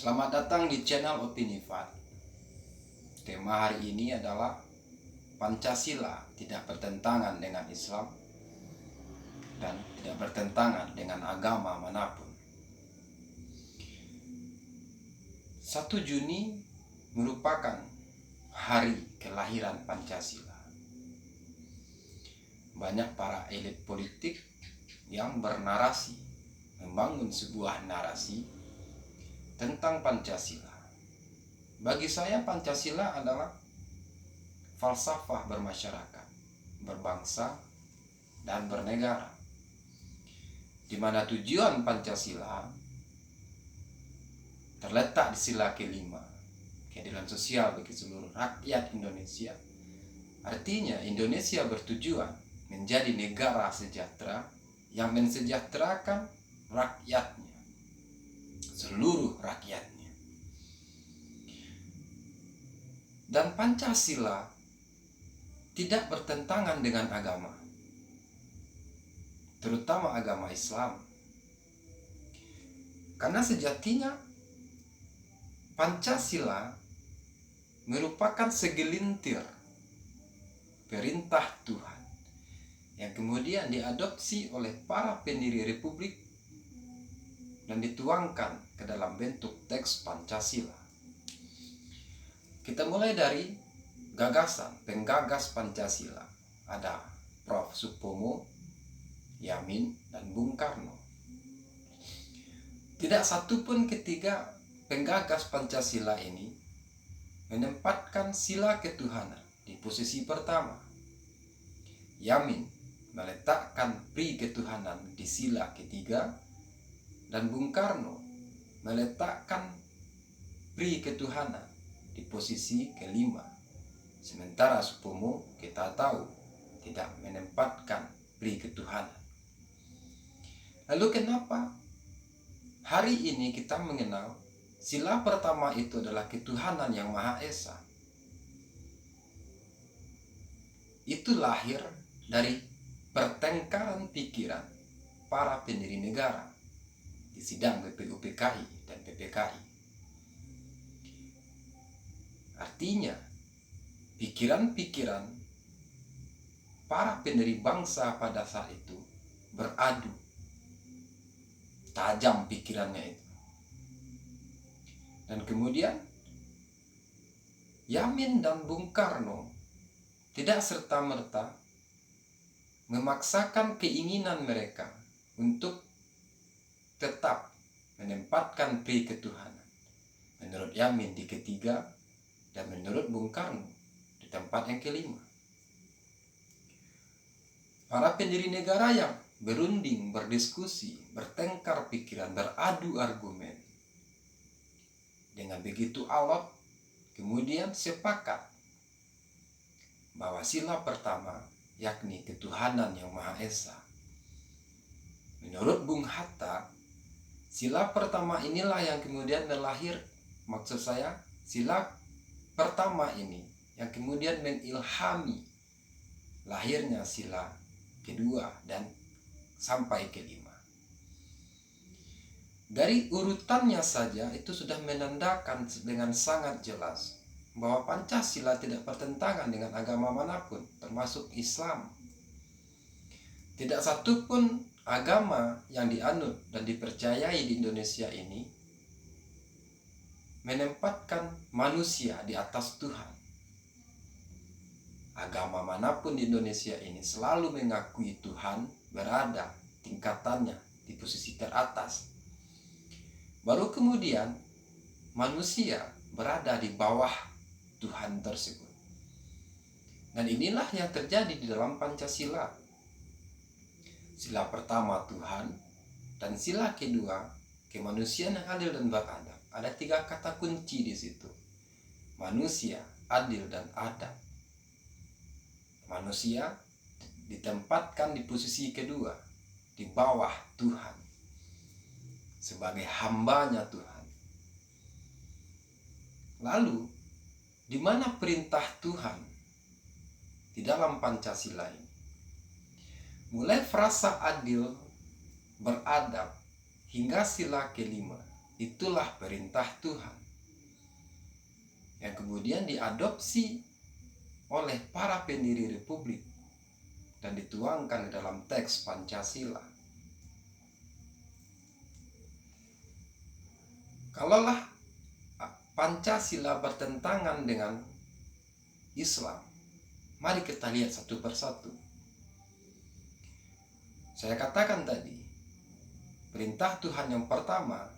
Selamat datang di channel Opini Fat. Tema hari ini adalah Pancasila tidak bertentangan dengan Islam dan tidak bertentangan dengan agama manapun. 1 Juni merupakan hari kelahiran Pancasila. Banyak para elit politik yang bernarasi, membangun sebuah narasi tentang Pancasila. Bagi saya Pancasila adalah falsafah bermasyarakat, berbangsa, dan bernegara, di mana tujuan Pancasila terletak di sila kelima, keadilan sosial bagi seluruh rakyat Indonesia. Artinya Indonesia bertujuan menjadi negara sejahtera yang mensejahterakan rakyatnya, seluruh rakyatnya. Dan Pancasila tidak bertentangan dengan agama, terutama agama Islam. Karena sejatinya Pancasila merupakan segelintir perintah Tuhan yang kemudian diadopsi oleh para pendiri republik dan dituangkan ke dalam bentuk teks Pancasila. Kita mulai dari gagasan penggagas Pancasila. Ada Prof. Supomo, Yamin, dan Bung Karno. Tidak satupun ketiga penggagas Pancasila ini menempatkan sila ketuhanan di posisi pertama. Yamin meletakkan pri ketuhanan di sila ketiga, dan Bung Karno meletakkan pri ketuhanan di posisi kelima. Sementara Supomo kita tahu tidak menempatkan pri ketuhanan. Lalu kenapa hari ini kita mengenal sila pertama itu adalah ketuhanan yang Maha Esa? Itu lahir dari pertengkaran pikiran para pendiri negara di sidang BPUPKI dan PPKI. Artinya, pikiran-pikiran para pendiri bangsa pada saat itu beradu. Tajam pikirannya itu. Dan kemudian Yamin dan Bung Karno tidak serta-merta memaksakan keinginan mereka untuk tetap menempatkan pri ketuhanan. Menurut Yamin di ketiga, dan menurut Bung Karno di tempat yang kelima. Para pendiri negara yang berunding, berdiskusi, bertengkar pikiran, beradu argumen, dengan begitu alot kemudian sepakat bahwa sila pertama, yakni ketuhanan yang Maha Esa. Menurut Bung Hatta, sila pertama inilah yang kemudian maksud saya sila pertama ini yang kemudian mengilhami lahirnya sila kedua dan sampai kelima. Dari urutannya saja itu sudah menandakan dengan sangat jelas bahwa Pancasila tidak bertentangan dengan agama manapun, termasuk Islam. Tidak satupun agama yang dianut dan dipercayai di Indonesia ini menempatkan manusia di atas Tuhan. Agama manapun di Indonesia ini selalu mengakui Tuhan berada tingkatannya di posisi teratas. Baru kemudian manusia berada di bawah Tuhan tersebut. Dan inilah yang terjadi di dalam Pancasila. Sila pertama Tuhan, dan sila kedua kemanusiaan yang adil dan beradab. Ada 3 kata kunci di situ. Manusia, adil, dan adab. Manusia ditempatkan di posisi kedua, di bawah Tuhan, sebagai hambanya Tuhan. Lalu, di mana perintah Tuhan di dalam Pancasila ini? Mulai frasa adil, beradab, hingga sila kelima itulah perintah Tuhan yang kemudian diadopsi oleh para pendiri republik dan dituangkan dalam teks Pancasila. Kalaulah Pancasila bertentangan dengan Islam, mari kita lihat satu persatu. Saya katakan tadi, perintah Tuhan yang pertama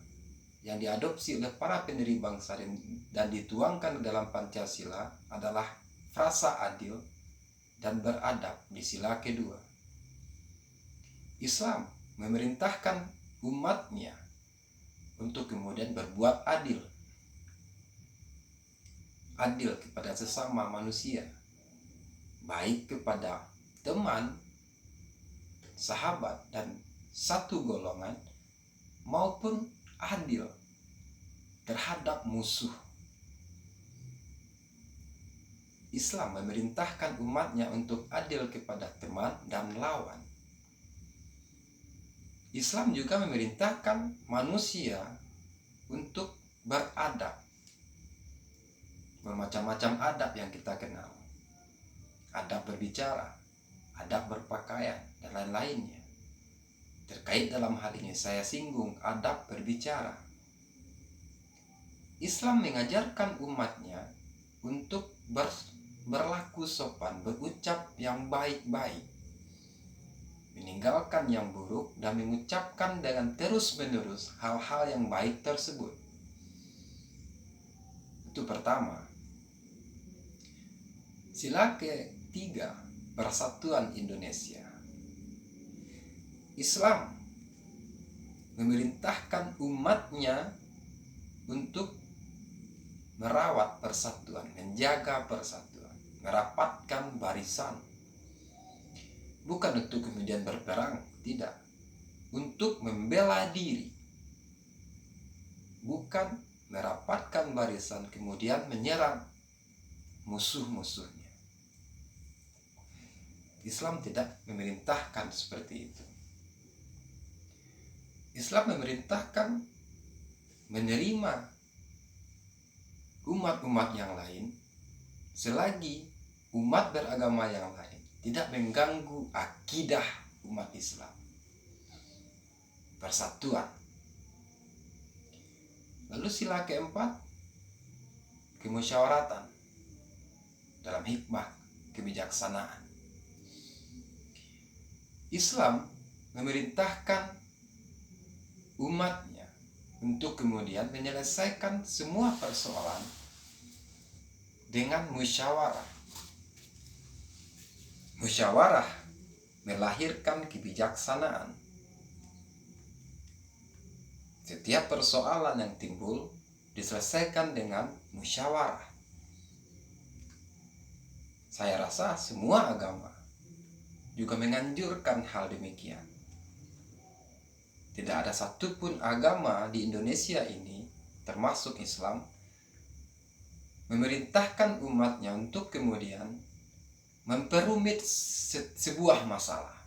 yang diadopsi oleh para pendiri bangsa dan dituangkan dalam Pancasila adalah frasa adil dan beradab di sila kedua. Islam memerintahkan umatnya untuk kemudian berbuat adil. Adil kepada sesama manusia, baik kepada teman, sahabat, dan satu golongan, maupun adil terhadap musuh. Islam memerintahkan umatnya untuk adil kepada teman dan lawan. Islam juga memerintahkan manusia untuk beradab. Bermacam-macam adab yang kita kenal. Adab berbicara, adab berpakaian, dan lain-lainnya. Terkait dalam hal ini saya singgung adab berbicara. Islam mengajarkan umatnya untuk berlaku sopan, berucap yang baik-baik, meninggalkan yang buruk, dan mengucapkan dengan terus-menerus hal-hal yang baik tersebut. Itu pertama. Sila ketiga, persatuan Indonesia. Islam memerintahkan umatnya untuk merawat persatuan, menjaga persatuan, merapatkan barisan. Bukan untuk kemudian berperang, tidak. Untuk membela diri. Bukan merapatkan barisan kemudian menyerang musuh-musuhnya. Islam tidak memerintahkan seperti itu. Islam memerintahkan menerima umat-umat yang lain selagi umat beragama yang lain tidak mengganggu akidah umat Islam. Persatuan. Lalu sila keempat, kemusyawaratan dalam hikmah kebijaksanaan. Islam memerintahkan umatnya untuk kemudian menyelesaikan semua persoalan dengan musyawarah. Musyawarah melahirkan kebijaksanaan. Setiap persoalan yang timbul diselesaikan dengan musyawarah. Saya rasa semua agama juga menganjurkan hal demikian. Tidak ada satupun agama di Indonesia ini, termasuk Islam, memerintahkan umatnya untuk kemudian memperumit sebuah masalah.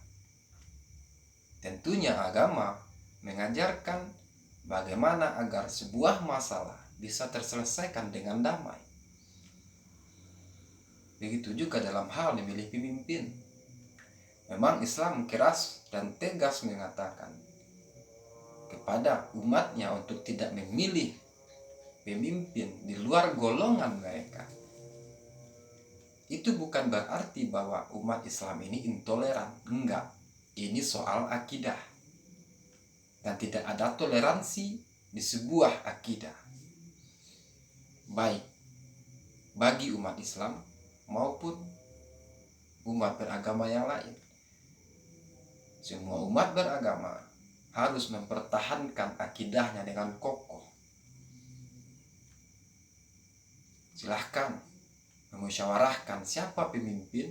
Tentunya agama mengajarkan bagaimana agar sebuah masalah bisa terselesaikan dengan damai. Begitu juga dalam hal memilih pemimpin. Memang Islam keras dan tegas mengatakan kepada umatnya untuk tidak memilih pemimpin di luar golongan mereka. Itu bukan berarti bahwa umat Islam ini intoleran. Enggak. Ini soal akidah. Dan tidak ada toleransi di sebuah akidah. Baik bagi umat Islam maupun umat beragama yang lain. Semua umat beragama harus mempertahankan akidahnya dengan kokoh. Silahkan memusyawarahkan siapa pemimpin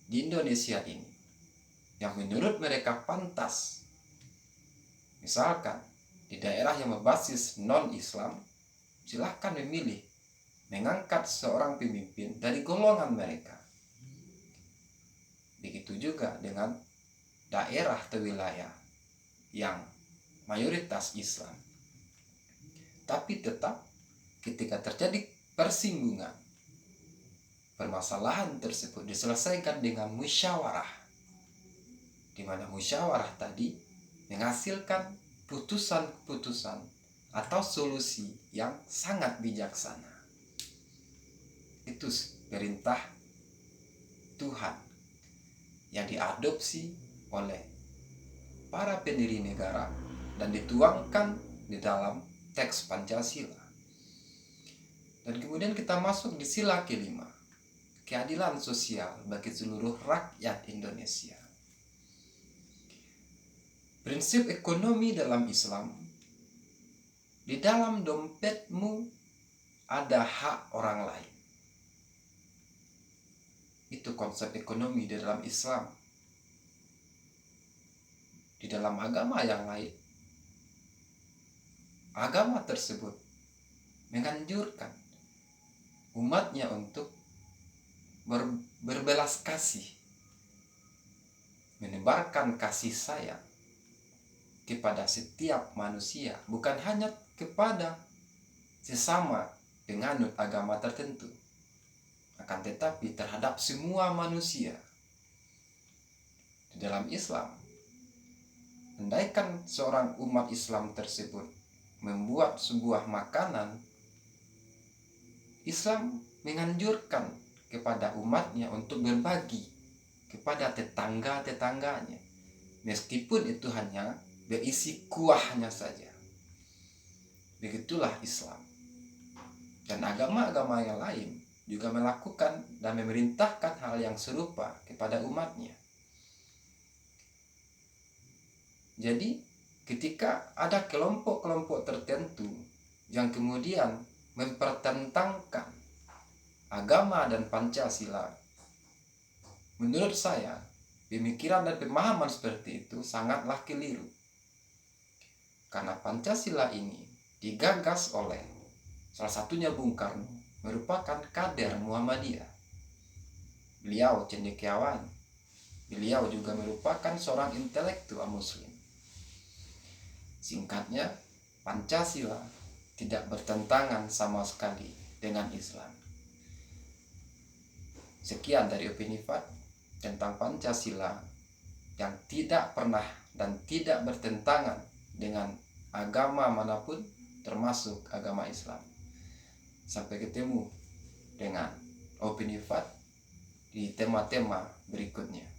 di Indonesia ini yang menurut mereka pantas. Misalkan di daerah yang berbasis non-Islam, silahkan memilih mengangkat seorang pemimpin dari golongan mereka. Begitu juga dengan daerah atau wilayah yang mayoritas Islam. Tapi tetap ketika terjadi persinggungan, permasalahan tersebut diselesaikan dengan musyawarah, di mana musyawarah tadi menghasilkan putusan-putusan atau solusi yang sangat bijaksana. Itu perintah Tuhan yang diadopsi oleh para pendiri negara dan dituangkan di dalam teks Pancasila. Dan kemudian kita masuk di sila kelima, keadilan sosial bagi seluruh rakyat Indonesia. Prinsip ekonomi dalam Islam, di dalam dompetmu ada hak orang lain. Itu konsep ekonomi di dalam Islam. Di dalam agama yang lain, agama tersebut menganjurkan umatnya untuk berbelas kasih, menebarkan kasih sayang kepada setiap manusia, bukan hanya kepada sesama penganut agama tertentu, akan tetapi terhadap semua manusia. Di dalam Islam, andaikan seorang umat Islam tersebut membuat sebuah makanan, Islam menganjurkan kepada umatnya untuk berbagi kepada tetangga-tetangganya, meskipun itu hanya berisi kuahnya saja. Begitulah Islam. Dan agama-agama yang lain juga melakukan dan memerintahkan hal yang serupa kepada umatnya. Jadi, ketika ada kelompok-kelompok tertentu yang kemudian mempertentangkan agama dan Pancasila, menurut saya, pemikiran dan pemahaman seperti itu sangatlah keliru. Karena Pancasila ini digagas oleh salah satunya Bung Karno, merupakan kader Muhammadiyah. Beliau cendekiawan. Beliau juga merupakan seorang intelektual Muslim. Singkatnya, Pancasila tidak bertentangan sama sekali dengan Islam. Sekian dari Upin Ipad tentang Pancasila yang tidak pernah dan tidak bertentangan dengan agama manapun, termasuk agama Islam. Sampai ketemu dengan Upin Ipad di tema-tema berikutnya.